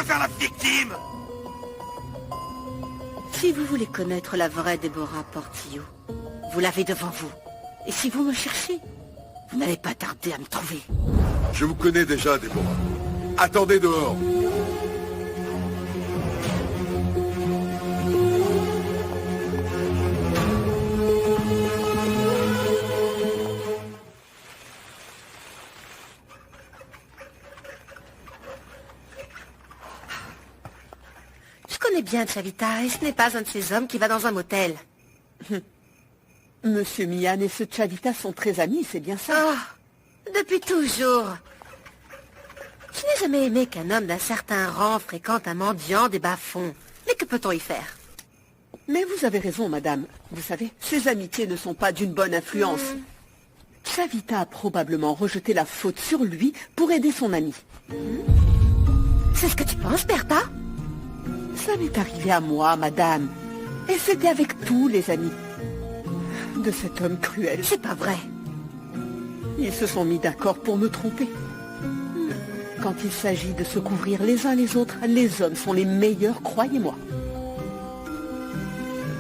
faire la victime? Si vous voulez connaître la vraie Déborah Portillo, vous l'avez devant vous. Et si vous me cherchez, vous n'allez pas tarder à me trouver. Je vous connais déjà, Déborah. Attendez dehors. Je connais bien Chavita, et ce n'est pas un de ces hommes qui va dans un motel. Monsieur Mian et ce Chavita sont très amis, c'est bien ça? Oh, depuis toujours. Je n'ai jamais aimé qu'un homme d'un certain rang fréquente un mendiant des bas-fonds. Mais que peut-on y faire? Mais vous avez raison, madame. Vous savez, ces amitiés ne sont pas d'une bonne influence. Chavita a probablement rejeté la faute sur lui pour aider son ami. C'est ce que tu penses, Bertha? Ça m'est arrivé à moi, madame. Et c'était avec tous les amis de cet homme cruel. C'est pas vrai. Ils se sont mis d'accord pour me tromper. Quand il s'agit de se couvrir les uns les autres, les hommes sont les meilleurs, croyez-moi.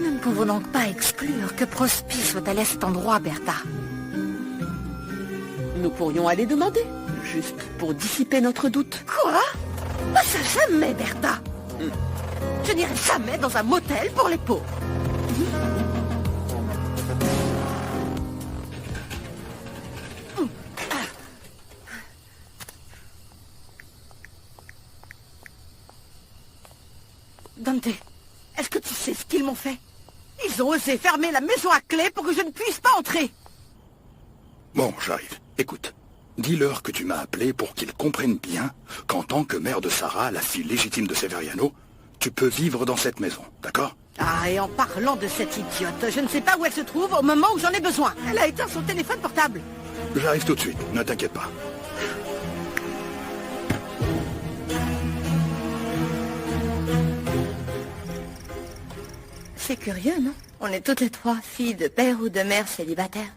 Nous ne pouvons donc pas exclure que Prospi soit allé à cet endroit, Bertha. Nous pourrions aller demander, juste pour dissiper notre doute. Quoi? Pas ça jamais, Bertha. Je n'irai jamais dans un motel pour les pauvres. Dante, est-ce que tu sais ce qu'ils m'ont fait? Ils ont osé fermer la maison à clé pour que je ne puisse pas entrer. Bon, j'arrive. Écoute, dis-leur que tu m'as appelé pour qu'ils comprennent bien qu'en tant que mère de Sarah, la fille légitime de Severiano, tu peux vivre dans cette maison, d'accord? Ah, et en parlant de cette idiote, je ne sais pas où elle se trouve au moment où j'en ai besoin. Elle a éteint son téléphone portable. J'arrive tout de suite, ne t'inquiète pas. C'est curieux, non? On est toutes les trois filles de père ou de mère célibataires.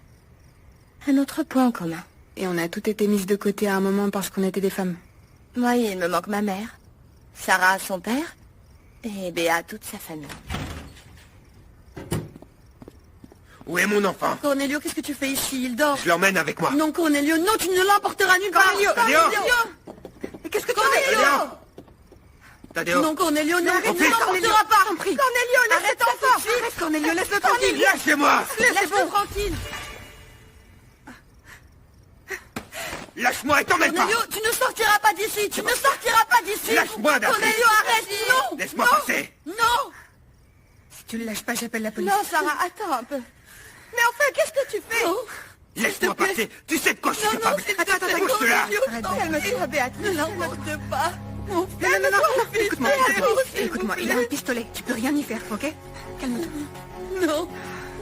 Un autre point en commun. Et on a toutes été mises de côté à un moment parce qu'on était des femmes. Moi, il me manque ma mère. Sarah, son père. Et Béa, toute sa famille. Où est mon enfant? Cornelio, qu'est-ce que tu fais ici? Il dort. Je l'emmène avec moi. Non, Cornelio, non, tu ne l'emporteras nulle part. Cornelio! Mais qu'est-ce que tu fais? Tadeo! Non, Cornelio, non, tu ne l'emporteras pas. Cornelio, laisse cet enfant. Arrête, Cornelio, laisse-le tranquille. Lâchez-moi! Laisse-le tranquille. Lâche-moi et t'emmène pas! Cornelio, tu ne sortiras pas d'ici. Tu ne sortiras pas d'ici. Lâche-moi, Daphne. Cornelio, arrête. Non. Laisse-moi Non. passer! Non. Si tu le lâches pas, j'appelle la police. Non, Sarah, attends un peu. Mais enfin, qu'est-ce que tu fais? Laisse-moi passer! Tu sais de quoi je suis Non, non, capable! s'il te plaît, Bouge-te-là! Cornelio, calme-toi, Béatrice. Ne l'emporte pas. Mon fils, Non, mon fils, écoute-moi, écoute-moi, il a un pistolet, tu peux rien y faire, ok? Calme-toi. Non,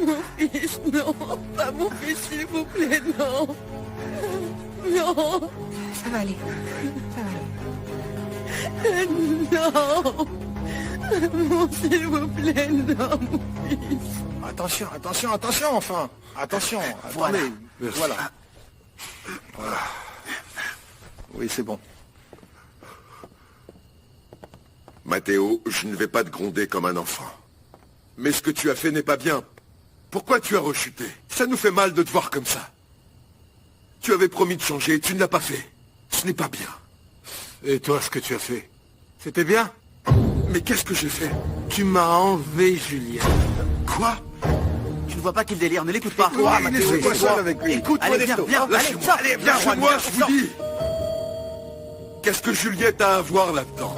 mon fils, non. Pas mon fils, s'il vous plaît, non. Non, Ça va aller, ça va aller. non. Mon, s'il vous plaît, non, mon fils. Attention, attention, attention, enfin. Attention, Voilà. attendez. Voilà. Voilà. Oui, c'est bon. Matteo, je ne vais pas te gronder comme un enfant. Mais ce que tu as fait n'est pas bien. Pourquoi tu as rechuté? Ça nous fait mal de te voir comme ça. Tu avais promis de changer et tu ne l'as pas fait. Ce n'est pas bien. Et toi, ce que tu as fait, c'était bien? Mais qu'est-ce que j'ai fait? Tu m'as enlevé Julien. Quoi? Tu ne vois pas qu'il délire, ne l'écoute pas. Toi, Matteo, laissez-moi seul seul avec lui. Écoute-moi, Allez, viens, Nesto. viens, allez, Lâchez-moi. sors. Allez, Viens, Juan, lâchez-moi, viens, je vous sors. dis. Qu'est-ce que Juliette a à voir là-dedans?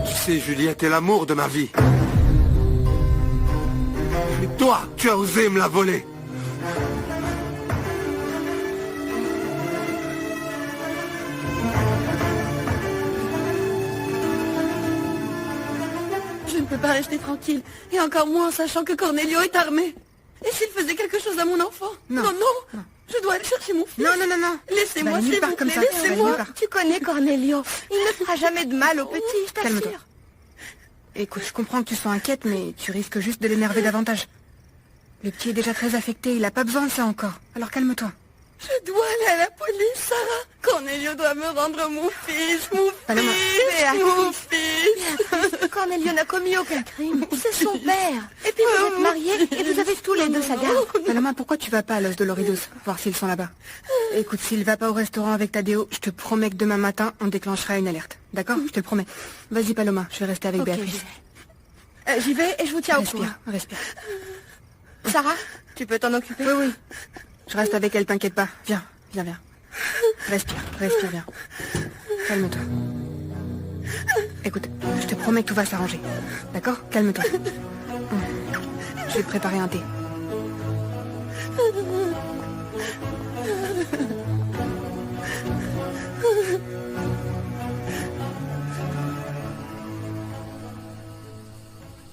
Tu sais, Juliette est l'amour de ma vie. Et toi, tu as osé me la voler. Je ne peux pas rester tranquille. Et encore moins en sachant que Cornelio est armé. Et s'il faisait quelque chose à mon enfant? Non. Non. Je dois aller chercher mon fils. Non. Tu vas Laissez-moi, nulle s'il part vous comme plaît, ça, tu vas laissez-moi. nulle part. Tu connais Cornelio. Il ne fera jamais de mal au petit, je Calme-toi. t'assure. Écoute, je comprends que tu sois inquiète, mais tu risques juste de l'énerver davantage. Le petit est déjà très affecté, il a pas besoin de ça encore. Alors calme-toi. Je dois aller à la police, Sarah. Cornelio doit me rendre mon fils, mon fils. Cornelio n'a commis aucun crime. C'est son père. Et puis vous êtes mariés et vous avez tous les deux sa garde. Paloma, pourquoi tu vas pas à l'os de Loridos, voir s'ils sont là-bas? Écoute, s'il va pas au restaurant avec Tadeo, je te promets que demain matin, on déclenchera une alerte. D'accord? Je te le promets. Vas-y, Paloma, je vais rester avec Ok, Béatrice. j'y vais et je vous tiens au courant. Respire. Sarah, tu peux t'en occuper? Oui. Je reste avec elle, t'inquiète pas. Viens. Respire, viens. Calme-toi. Écoute, je te promets que tout va s'arranger. D'accord? Calme-toi. Je vais te préparer un thé.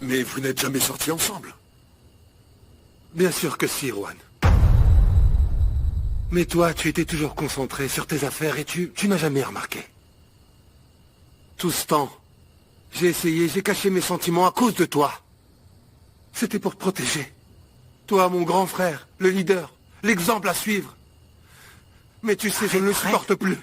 Mais vous n'êtes jamais sortis ensemble. Bien sûr que si, Juan. Mais toi, tu étais toujours concentré sur tes affaires et tu n'as jamais remarqué. Tout ce temps, j'ai caché mes sentiments à cause de toi. C'était pour te protéger. Toi, mon grand frère, le leader, l'exemple à suivre. Mais tu sais, je ne le supporte plus.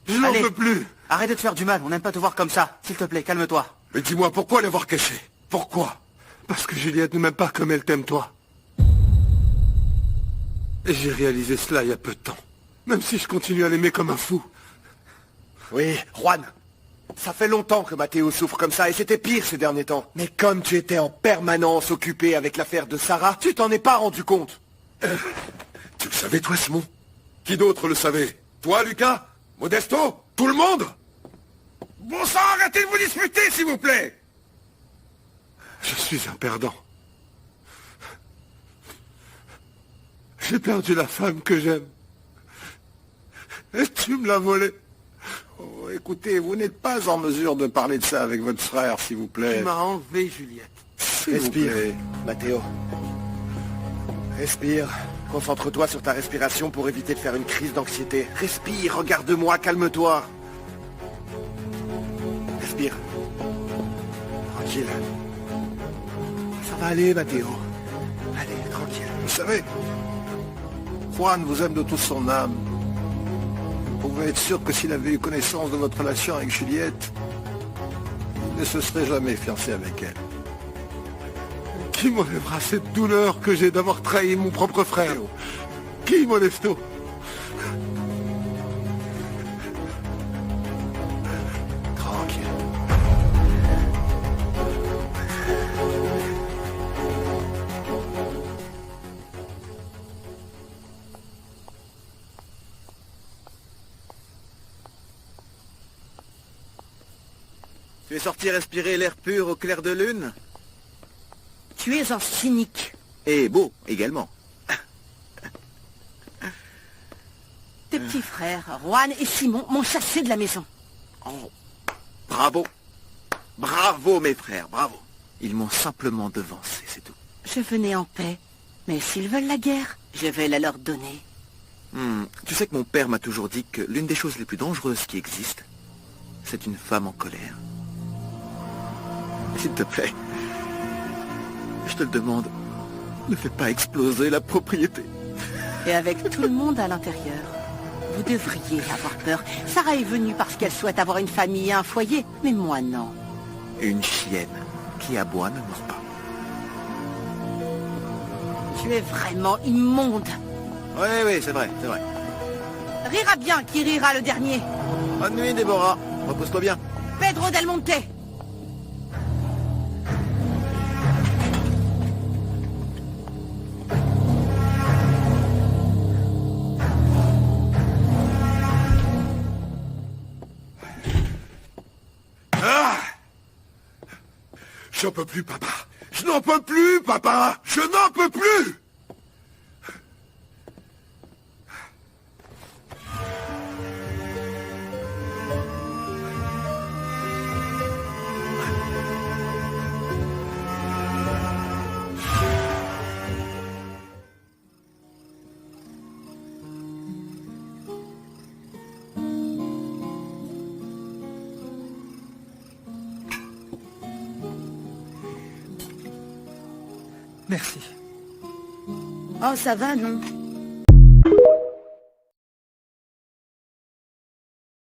Je n'en peux plus. Arrête de te faire du mal, on n'aime pas te voir comme ça. S'il te plaît, calme-toi. Mais dis-moi, pourquoi l'avoir caché? Pourquoi? Parce que Juliette ne m'aime pas comme elle t'aime toi. Et j'ai réalisé cela il y a peu de temps. Même si je continue à l'aimer comme un fou. Oui, Juan. Ça fait longtemps que Matteo souffre comme ça, et c'était pire ces derniers temps. Mais comme tu étais en permanence occupé avec l'affaire de Sarah, tu t'en es pas rendu compte. Tu le savais, toi, Simon? Qui d'autre le savait? Toi, Lucas? Modesto? Tout le monde? Bon sang, arrêtez de vous disputer, s'il vous plaît! Je suis un perdant. J'ai perdu la femme que j'aime. Et tu me l'as volée. Oh, écoutez, vous n'êtes pas en mesure de parler de ça avec votre frère, s'il vous plaît. Tu m'as enlevé, Juliette. Respire, Matteo. Respire. Concentre-toi sur ta respiration pour éviter de faire une crise d'anxiété. Respire, regarde-moi, calme-toi. Respire. Tranquille. Ça va aller, Matteo. Allez, tranquille. Vous savez, Juan vous aime de toute son âme. Vous pouvez être sûr que s'il avait eu connaissance de votre relation avec Juliette, il ne se serait jamais fiancé avec elle. Qui m'enlèvera cette douleur que j'ai d'avoir trahi mon propre frère? Qui, Modesto? Tranquille. Tu es sorti respirer l'air pur au clair de lune? Tu es un cynique. Et beau, également. Tes petits frères, Juan et Simon, m'ont chassé de la maison. Oh, bravo. Bravo, mes frères, bravo. Ils m'ont simplement devancé, c'est tout. Je venais en paix. Mais s'ils veulent la guerre, je vais la leur donner. Tu sais que mon père m'a toujours dit que l'une des choses les plus dangereuses qui existent, c'est une femme en colère. S'il te plaît, je te le demande, ne fais pas exploser la propriété. Et avec tout le monde à l'intérieur, vous devriez avoir peur. Sarah est venue parce qu'elle souhaite avoir une famille et un foyer, mais moi non. Une chienne qui aboie ne mord pas. Tu es vraiment immonde. Oui, c'est vrai, c'est vrai. Rira bien qui rira le dernier. Bonne nuit, Déborah. Repose-toi bien. Pedro Del Monte. J'en peux plus, papa. Je n'en peux plus, papa. Je n'en peux plus. Merci. Oh, ça va, non?